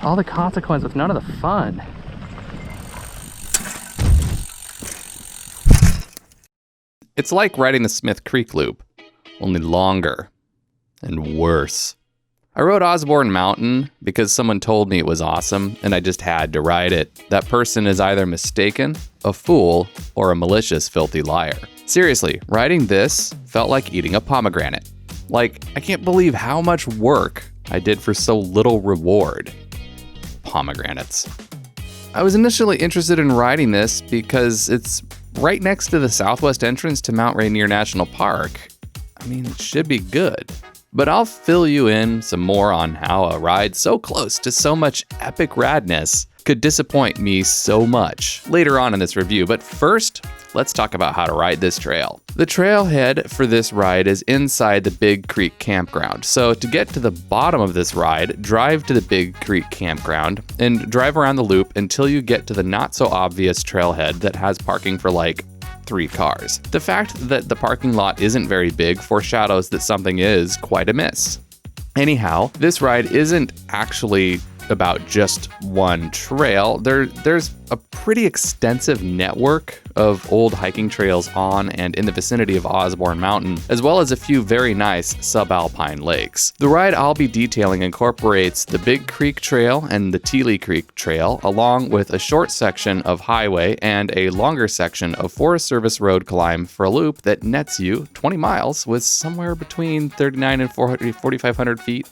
All the consequence with none of the fun. It's like riding the Smith Creek Loop, only longer and worse. I rode Osborne Mountain because someone told me it was awesome and I just had to ride it. That person is either mistaken, a fool, or a malicious, filthy liar. Seriously, riding this felt like eating a pomegranate. Like, I can't believe how much work I did for so little reward. Pomegranates. I was initially interested in riding this because it's right next to the southwest entrance to Mount Rainier National Park. I mean, it should be good. But I'll fill you in some more on how a ride so close to so much epic radness could disappoint me so much later on in this review. But first, let's talk about how to ride this trail. The trailhead for this ride is inside the Big Creek campground. So to get to the bottom of this ride, drive to the Big Creek campground and drive around the loop until you get to the not so obvious trailhead that has parking for like 3 cars. The fact that the parking lot isn't very big foreshadows that something is quite amiss. Anyhow, this ride isn't actually about just one trail. There's a pretty extensive network of old hiking trails on and in the vicinity of Osborne Mountain, as well as a few very nice subalpine lakes. The ride I'll be detailing incorporates the Big Creek Trail and the Teeley Creek Trail, along with a short section of highway and a longer section of Forest Service road climb for a loop that nets you 20 miles with somewhere between 39 and 4,500 feet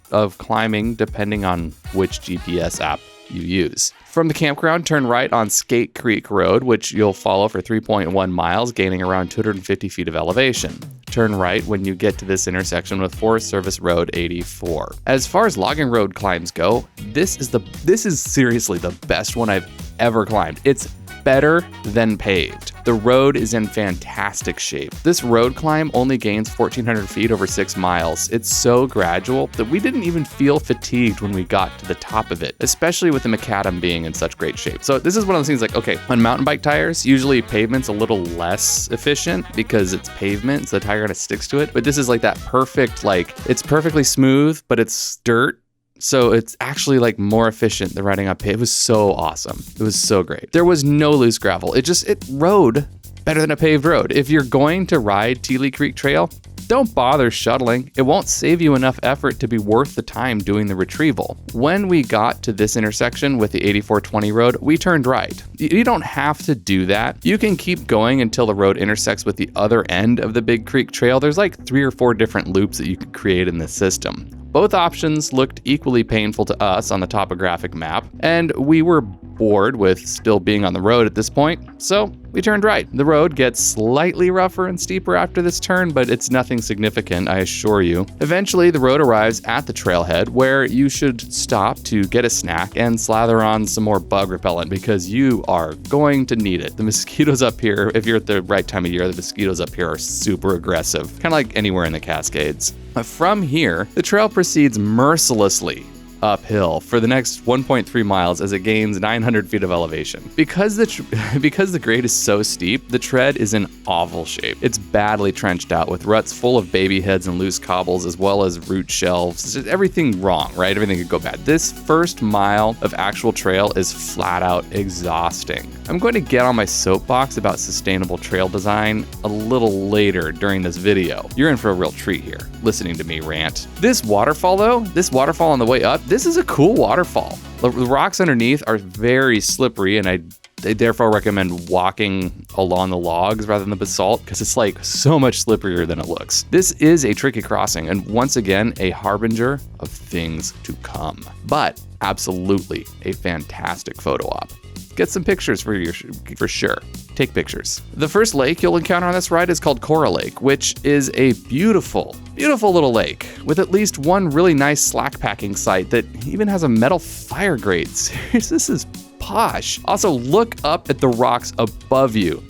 of climbing, depending on which GPS app you use. From the campground, turn right on Skate Creek Road, which you'll follow for 3.1 miles, gaining around 250 feet of elevation. Turn right when you get to this intersection with Forest Service Road 84. As far as logging road climbs go, this is seriously the best one I've ever climbed. It's better than paved. The road is in fantastic shape. This road climb only gains 1,400 feet over 6 miles. It's so gradual that we didn't even feel fatigued when we got to the top of it, especially with the macadam being in such great shape. So this is one of those things like, okay, on mountain bike tires, usually pavement's a little less efficient because it's pavement, so the tire kind of sticks to it. But this is like that perfect, like, it's perfectly smooth, but it's dirt. So it's actually like more efficient than riding on pavement. It was so awesome. It was so great. There was no loose gravel. It rode better than a paved road. If you're going to ride Teeley Creek Trail, don't bother shuttling. It won't save you enough effort to be worth the time doing the retrieval. When we got to this intersection with the 8420 road, we turned right. You don't have to do that. You can keep going until the road intersects with the other end of the Big Creek Trail. There's like 3 or 4 different loops that you can create in this system. Both options looked equally painful to us on the topographic map, and we were bored with still being on the road at this point, so we turned right. The road gets slightly rougher and steeper after this turn, but it's nothing significant, I assure you. Eventually, the road arrives at the trailhead, where you should stop to get a snack and slather on some more bug repellent because you are going to need it. The mosquitoes up here, if you're at the right time of year, the mosquitoes up here are super aggressive, kind of like anywhere in the Cascades. From here, the trail proceeds mercilessly uphill for the next 1.3 miles as it gains 900 feet of elevation. Because the grade is so steep, the tread is in awful shape. It's badly trenched out with ruts full of baby heads and loose cobbles, as well as root shelves. It's just everything wrong, right? Everything could go bad. This first mile of actual trail is flat out exhausting. I'm going to get on my soapbox about sustainable trail design a little later during this video. You're in for a real treat here, listening to me rant. This waterfall on the way up, this is a cool waterfall. The rocks underneath are very slippery, and I therefore recommend walking along the logs rather than the basalt because it's like so much slipperier than it looks. This is a tricky crossing, and once again, a harbinger of things to come. But absolutely a fantastic photo op. Get some pictures for sure. Take pictures. The first lake you'll encounter on this ride is called Cora Lake, which is a beautiful little lake with at least one really nice slack packing site that even has a metal fire grate. Seriously, this is posh. Also, look up at the rocks above you.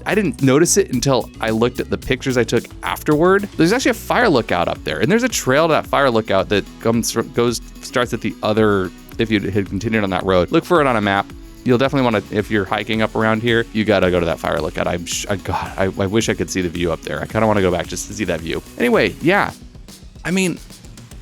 I didn't notice it until I looked at the pictures I took afterward. There's actually a fire lookout up there, and there's a trail to that fire lookout that starts at the other. If you had continued on that road, look for it on a map. You'll definitely want to, if you're hiking up around here, you got to go to that fire lookout. I wish I could see the view up there. I kind of want to go back just to see that view. Anyway, yeah. I mean,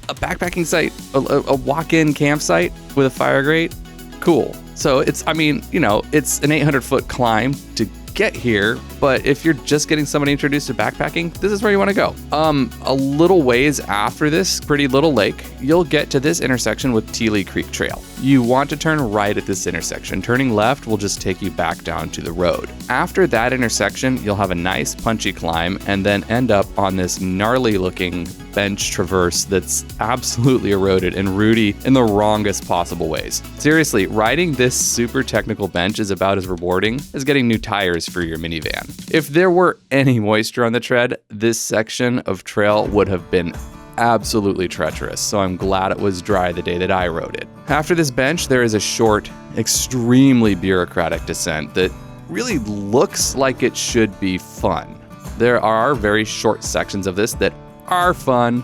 a backpacking site, a walk-in campsite with a fire grate, cool. So it's an 800-foot climb to get here, but if you're just getting somebody introduced to backpacking, this is where you want to go. A little ways after this pretty little lake, you'll get to this intersection with Teeley Creek Trail. You want to turn right at this intersection. Turning left will just take you back down to the road. After that intersection, you'll have a nice punchy climb and then end up on this gnarly looking bench traverse that's absolutely eroded and rooty in the wrongest possible ways. Seriously, riding this super technical bench is about as rewarding as getting new tires for your minivan. If there were any moisture on the tread, this section of trail would have been absolutely treacherous, so I'm glad it was dry the day that I rode it. After this bench, there is a short, extremely bureaucratic descent that really looks like it should be fun. There are very short sections of this that are fun,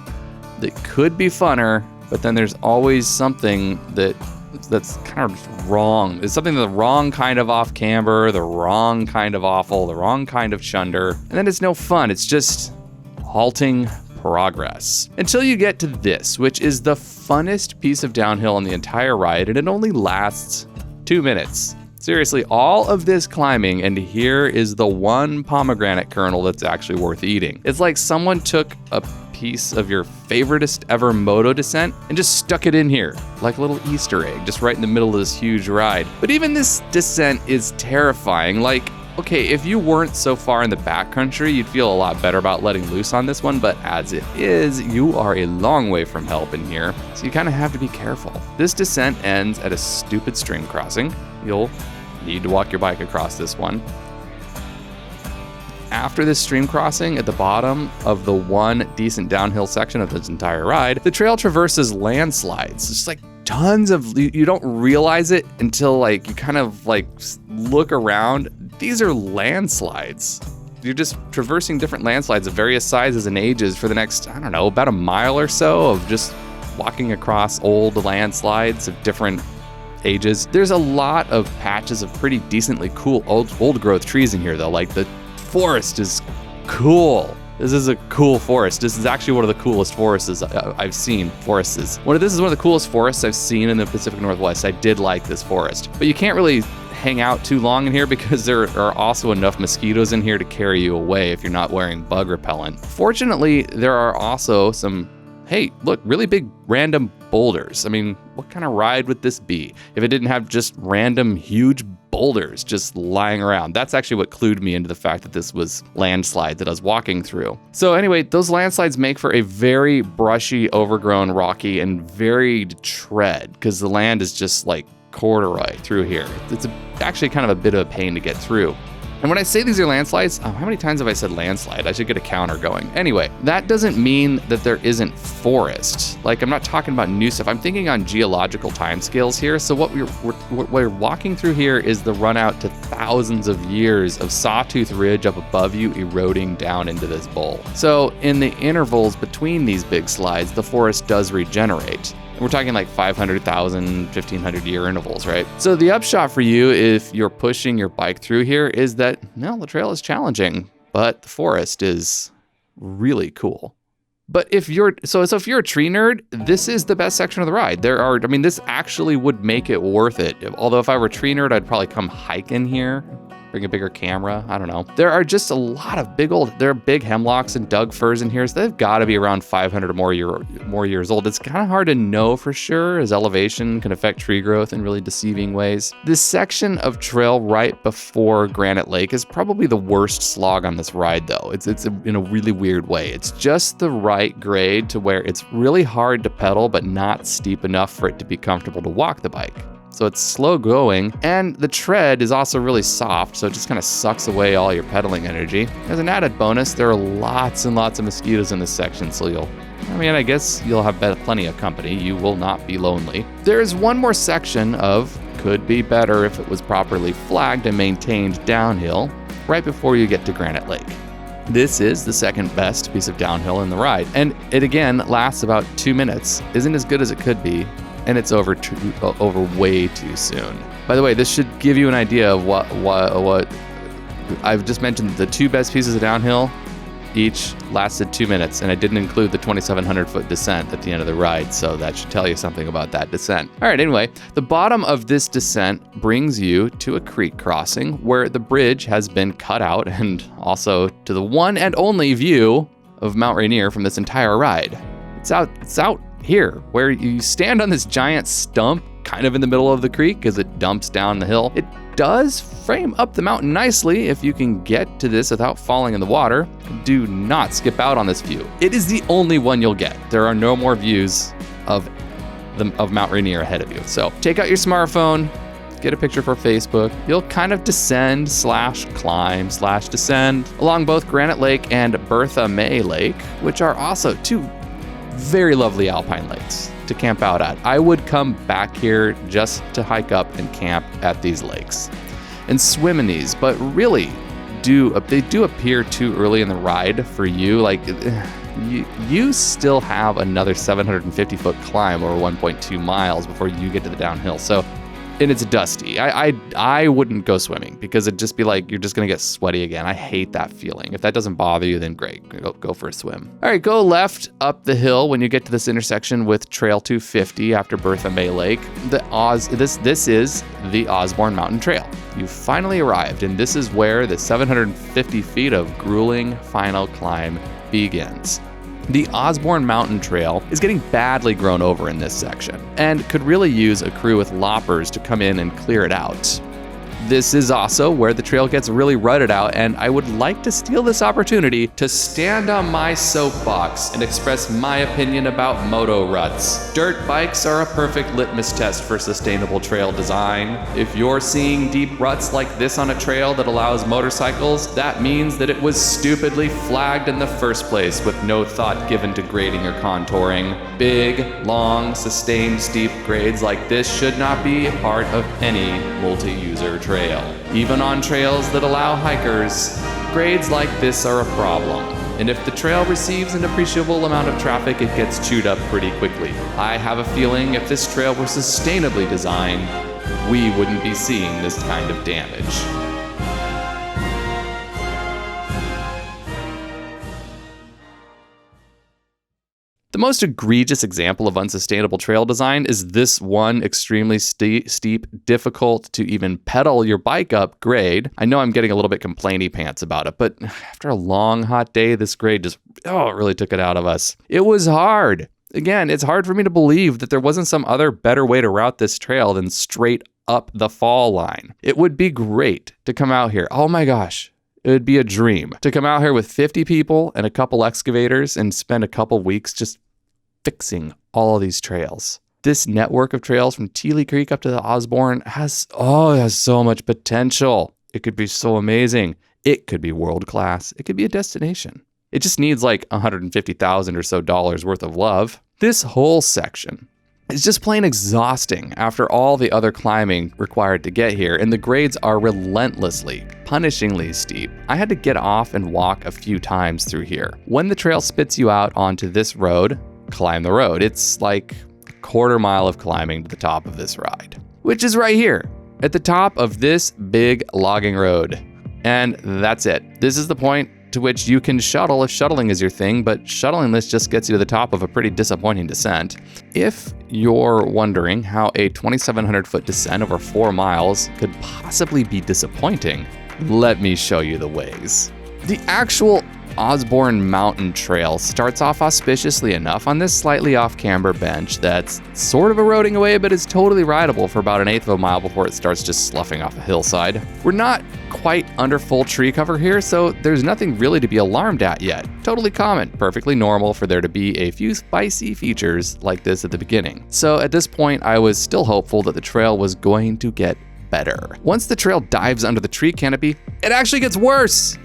that could be funner, but then there's always something that's kind of wrong. It's something the wrong kind of off camber, the wrong kind of awful, the wrong kind of chunder, and then it's no fun. It's just halting progress. Until you get to this, which is the funnest piece of downhill on the entire ride, and it only lasts 2 minutes. Seriously, all of this climbing, and here is the one pomegranate kernel that's actually worth eating. It's like someone took a piece of your favoriteest ever moto descent and just stuck it in here, like a little Easter egg, just right in the middle of this huge ride. But even this descent is terrifying. Like, okay, if you weren't so far in the backcountry, you'd feel a lot better about letting loose on this one, but as it is, you are a long way from help in here, so you kind of have to be careful. This descent ends at a stupid stream crossing. You'll need to walk your bike across this one. After this stream crossing, at the bottom of the one decent downhill section of this entire ride, the trail traverses landslides. It's like tons of, you don't realize it until like you kind of like look around. These are landslides. You're just traversing different landslides of various sizes and ages for the next, I don't know, about a mile or so of just walking across old landslides of different ages. There's a lot of patches of pretty decently cool old growth trees in here though. Like the forest is cool. This is a cool forest. This is actually one of the coolest forests I've seen. This is one of the coolest forests I've seen in the Pacific Northwest. I did like this forest, but you can't really hang out too long in here because there are also enough mosquitoes in here to carry you away if you're not wearing bug repellent. Fortunately, there are also some, hey, look, really big random boulders. I mean, what kind of ride would this be if it didn't have just random huge boulders just lying around? That's actually what clued me into the fact that this was landslide that I was walking through. So anyway, those landslides make for a very brushy, overgrown, rocky, and varied tread because the land is just like corduroy through here. It's actually kind of a bit of a pain to get through. And when I say these are landslides, how many times have I said landslide? I should get a counter going. Anyway, that doesn't mean that there isn't forest. Like, I'm not talking about new stuff. I'm thinking on geological timescales here. So what we're walking through here is the run out to thousands of years of Sawtooth Ridge up above you eroding down into this bowl. So in the intervals between these big slides, the forest does regenerate. We're talking like 500,000, 1,500 year intervals, right? So the upshot for you, if you're pushing your bike through here, is that, no, the trail is challenging, but the forest is really cool. But if you're a tree nerd, this is the best section of the ride. This actually would make it worth it. Although if I were a tree nerd, I'd probably come hike in here, bring a bigger camera, I don't know. There are just a lot of there are big hemlocks and Doug firs in here, so they've got to be around 500 or more years old. It's kind of hard to know for sure, as elevation can affect tree growth in really deceiving ways. This section of trail right before Granite Lake is probably the worst slog on this ride though. It's in a really weird way. It's just the right grade to where it's really hard to pedal, but not steep enough for it to be comfortable to walk the bike. So it's slow going, and the tread is also really soft, so it just kind of sucks away all your pedaling energy. As an added bonus, there are lots and lots of mosquitoes in this section, so I guess you'll have plenty of company. You will not be lonely. There's one more section of could be better if it was properly flagged and maintained downhill right before you get to Granite Lake. This is the second best piece of downhill in the ride, and it again lasts about 2 minutes. Isn't as good as it could be, and it's over way too soon. By the way, this should give you an idea of what I've just mentioned. The two best pieces of downhill each, lasted 2 minutes, and I didn't include the 2,700-foot descent at the end of the ride, so that should tell you something about that descent. All right, anyway, the bottom of this descent brings you to a creek crossing where the bridge has been cut out, and also to the one and only view of Mount Rainier from this entire ride. It's out here, where you stand on this giant stump kind of in the middle of the creek as it dumps down the hill. It does frame up the mountain nicely if you can get to this without falling in the water. Do not skip out on this view. It is the only one you'll get. There are no more views of Mount Rainier ahead of you. So take out your smartphone, get a picture for Facebook. You'll kind of descend / climb / descend along both Granite Lake and Bertha May Lake, which are also two very lovely alpine lakes to camp out at. I would come back here just to hike up and camp at these lakes and swim in these, but really they do appear too early in the ride for you. Like you still have another 750-foot climb over 1.2 miles before you get to the downhill. So, and it's dusty. I wouldn't go swimming because it'd just be like, you're just gonna get sweaty again. I hate that feeling. If that doesn't bother you, then great, go for a swim. All right, go left up the hill when you get to this intersection with Trail 250 after Bertha May Lake. This is the Osborne Mountain Trail. You finally arrived, and this is where the 750 feet of grueling final climb begins. The Osborne Mountain Trail is getting badly grown over in this section and could really use a crew with loppers to come in and clear it out. This is also where the trail gets really rutted out, and I would like to steal this opportunity to stand on my soapbox and express my opinion about moto ruts. Dirt bikes are a perfect litmus test for sustainable trail design. If you're seeing deep ruts like this on a trail that allows motorcycles, that means that it was stupidly flagged in the first place with no thought given to grading or contouring. Big, long, sustained steep grades like this should not be a part of any multi-user trail. Even on trails that allow hikers, grades like this are a problem. And if the trail receives an appreciable amount of traffic, it gets chewed up pretty quickly. I have a feeling if this trail were sustainably designed, we wouldn't be seeing this kind of damage. The most egregious example of unsustainable trail design is this one extremely steep, difficult to even pedal your bike up grade. I know I'm getting a little bit complainy pants about it, but after a long, hot day, this grade just, it really took it out of us. It was hard. Again, it's hard for me to believe that there wasn't some other better way to route this trail than straight up the fall line. It would be great to come out here. Oh my gosh. It would be a dream to come out here with 50 people and a couple excavators and spend a couple weeks just fixing all of these trails. This network of trails from Teeley Creek up to the Osborne has so much potential. It could be so amazing. It could be world class. It could be a destination. It just needs like $150,000 or so worth of love. This whole section is just plain exhausting after all the other climbing required to get here, and the grades are relentlessly, punishingly steep. I had to get off and walk a few times through here. When the trail spits you out onto this road, climb the road. It's like a quarter mile of climbing to the top of this ride, which is right here at the top of this big logging road. And that's it. This is the point to which you can shuttle if shuttling is your thing, but shuttling this just gets you to the top of a pretty disappointing descent. If you're wondering how a 2,700-foot descent over 4 miles could possibly be disappointing, let me show you the ways. The actual Osborne Mountain Trail starts off auspiciously enough on this slightly off-camber bench that's sort of eroding away, but is totally rideable for about 1/8 of a mile before it starts just sloughing off a hillside. We're not quite under full tree cover here, so there's nothing really to be alarmed at yet. Totally common, perfectly normal for there to be a few spicy features like this at the beginning. So at this point, I was still hopeful that the trail was going to get better. Once the trail dives under the tree canopy, it actually gets worse.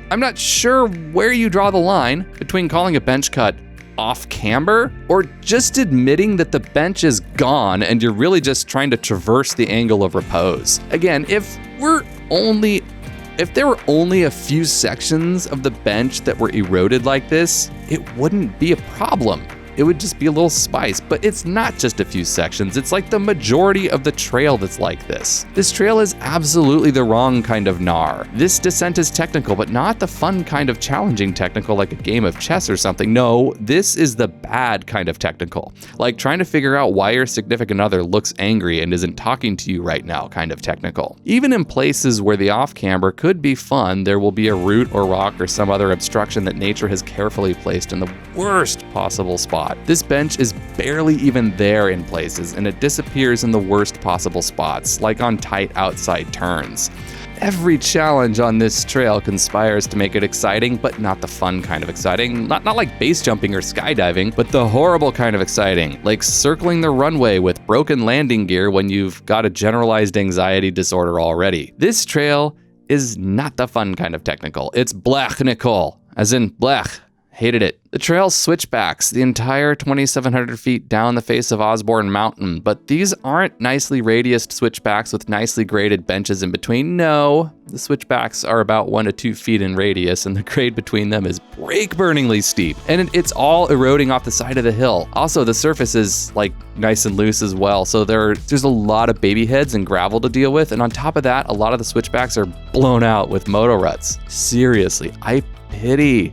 I'm not sure where you draw the line between calling a bench cut off camber or just admitting that the bench is gone and you're really just trying to traverse the angle of repose. Again, if there were only a few sections of the bench that were eroded like this, it wouldn't be a problem. it would just be a little spice. But it's not just a few sections, it's like the majority of the trail that's like this. This trail is absolutely the wrong kind of gnar. This descent is technical, but not the fun kind of challenging technical like a game of chess or something. No, this is the bad kind of technical. Like trying to figure out why your significant other looks angry and isn't talking to you right now kind of technical. Even in places where the off-camber could be fun, there will be a root or rock or some other obstruction that nature has carefully placed in the worst possible spot. This bench is barely even there in places, and it disappears in the worst possible spots, like on tight outside turns. Every challenge on this trail conspires to make it exciting, but not the fun kind of exciting. Not like base jumping or skydiving, but the horrible kind of exciting, like circling the runway with broken landing gear when you've got a generalized anxiety disorder already. This trail is not the fun kind of technical. It's blechnical, as in blech. Hated it. The trail switchbacks the entire 2,700 feet down the face of Osborne Mountain, but these aren't nicely radiused switchbacks with nicely graded benches in between. No, the switchbacks are about 1 to 2 feet in radius, and the grade between them is brake-burningly steep, and it's all eroding off the side of the hill. Also, the surface is like nice and loose as well, so there's a lot of baby heads and gravel to deal with, and on top of that, a lot of the switchbacks are blown out with moto ruts. Seriously, I pity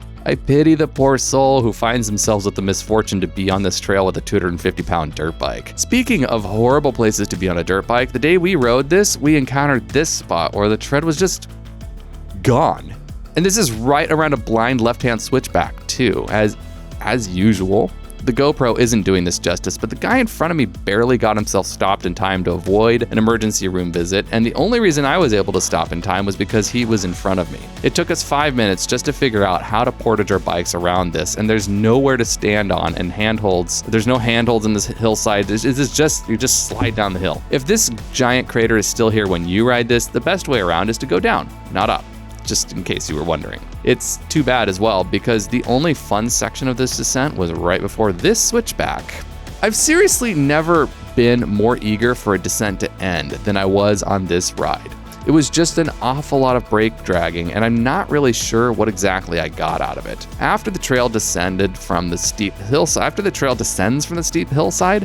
the poor soul who finds themselves with the misfortune to be on this trail with a 250-pound dirt bike. Speaking of horrible places to be on a dirt bike, the day we rode this, we encountered this spot where the tread was just gone. And this is right around a blind left-hand switchback too. As usual, the GoPro isn't doing this justice, but the guy in front of me barely got himself stopped in time to avoid an emergency room visit, and the only reason I was able to stop in time was because he was in front of me. It took us 5 minutes just to figure out how to portage our bikes around this, and there's nowhere to stand on and handholds. There's no handholds in this hillside. You just slide down the hill. If this giant crater is still here when you ride this, the best way around is to go down, not up. Just in case you were wondering. It's too bad as well, because the only fun section of this descent was right before this switchback. I've seriously never been more eager for a descent to end than I was on this ride. It was just an awful lot of brake dragging, and I'm not really sure what exactly I got out of it. After the trail descends from the steep hillside,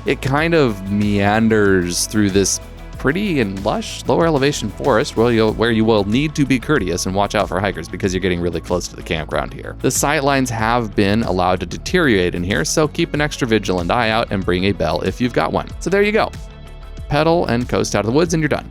it kind of meanders through this pretty and lush lower elevation forest where you will need to be courteous and watch out for hikers because you're getting really close to the campground here. The sightlines have been allowed to deteriorate in here, so keep an extra vigilant eye out and bring a bell if you've got one. So there you go. Pedal and coast out of the woods and you're done.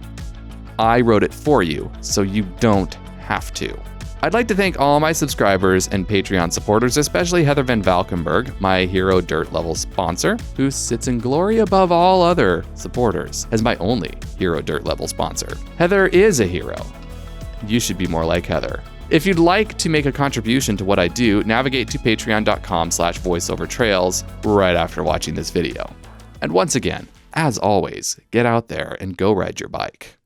I wrote it for you, so you don't have to. I'd like to thank all my subscribers and Patreon supporters, especially Heather Van Valkenburg, my Hero Dirt Level sponsor, who sits in glory above all other supporters as my only Hero Dirt Level sponsor. Heather is a hero. You should be more like Heather. If you'd like to make a contribution to what I do, navigate to patreon.com/voiceovertrails right after watching this video. And once again, as always, get out there and go ride your bike.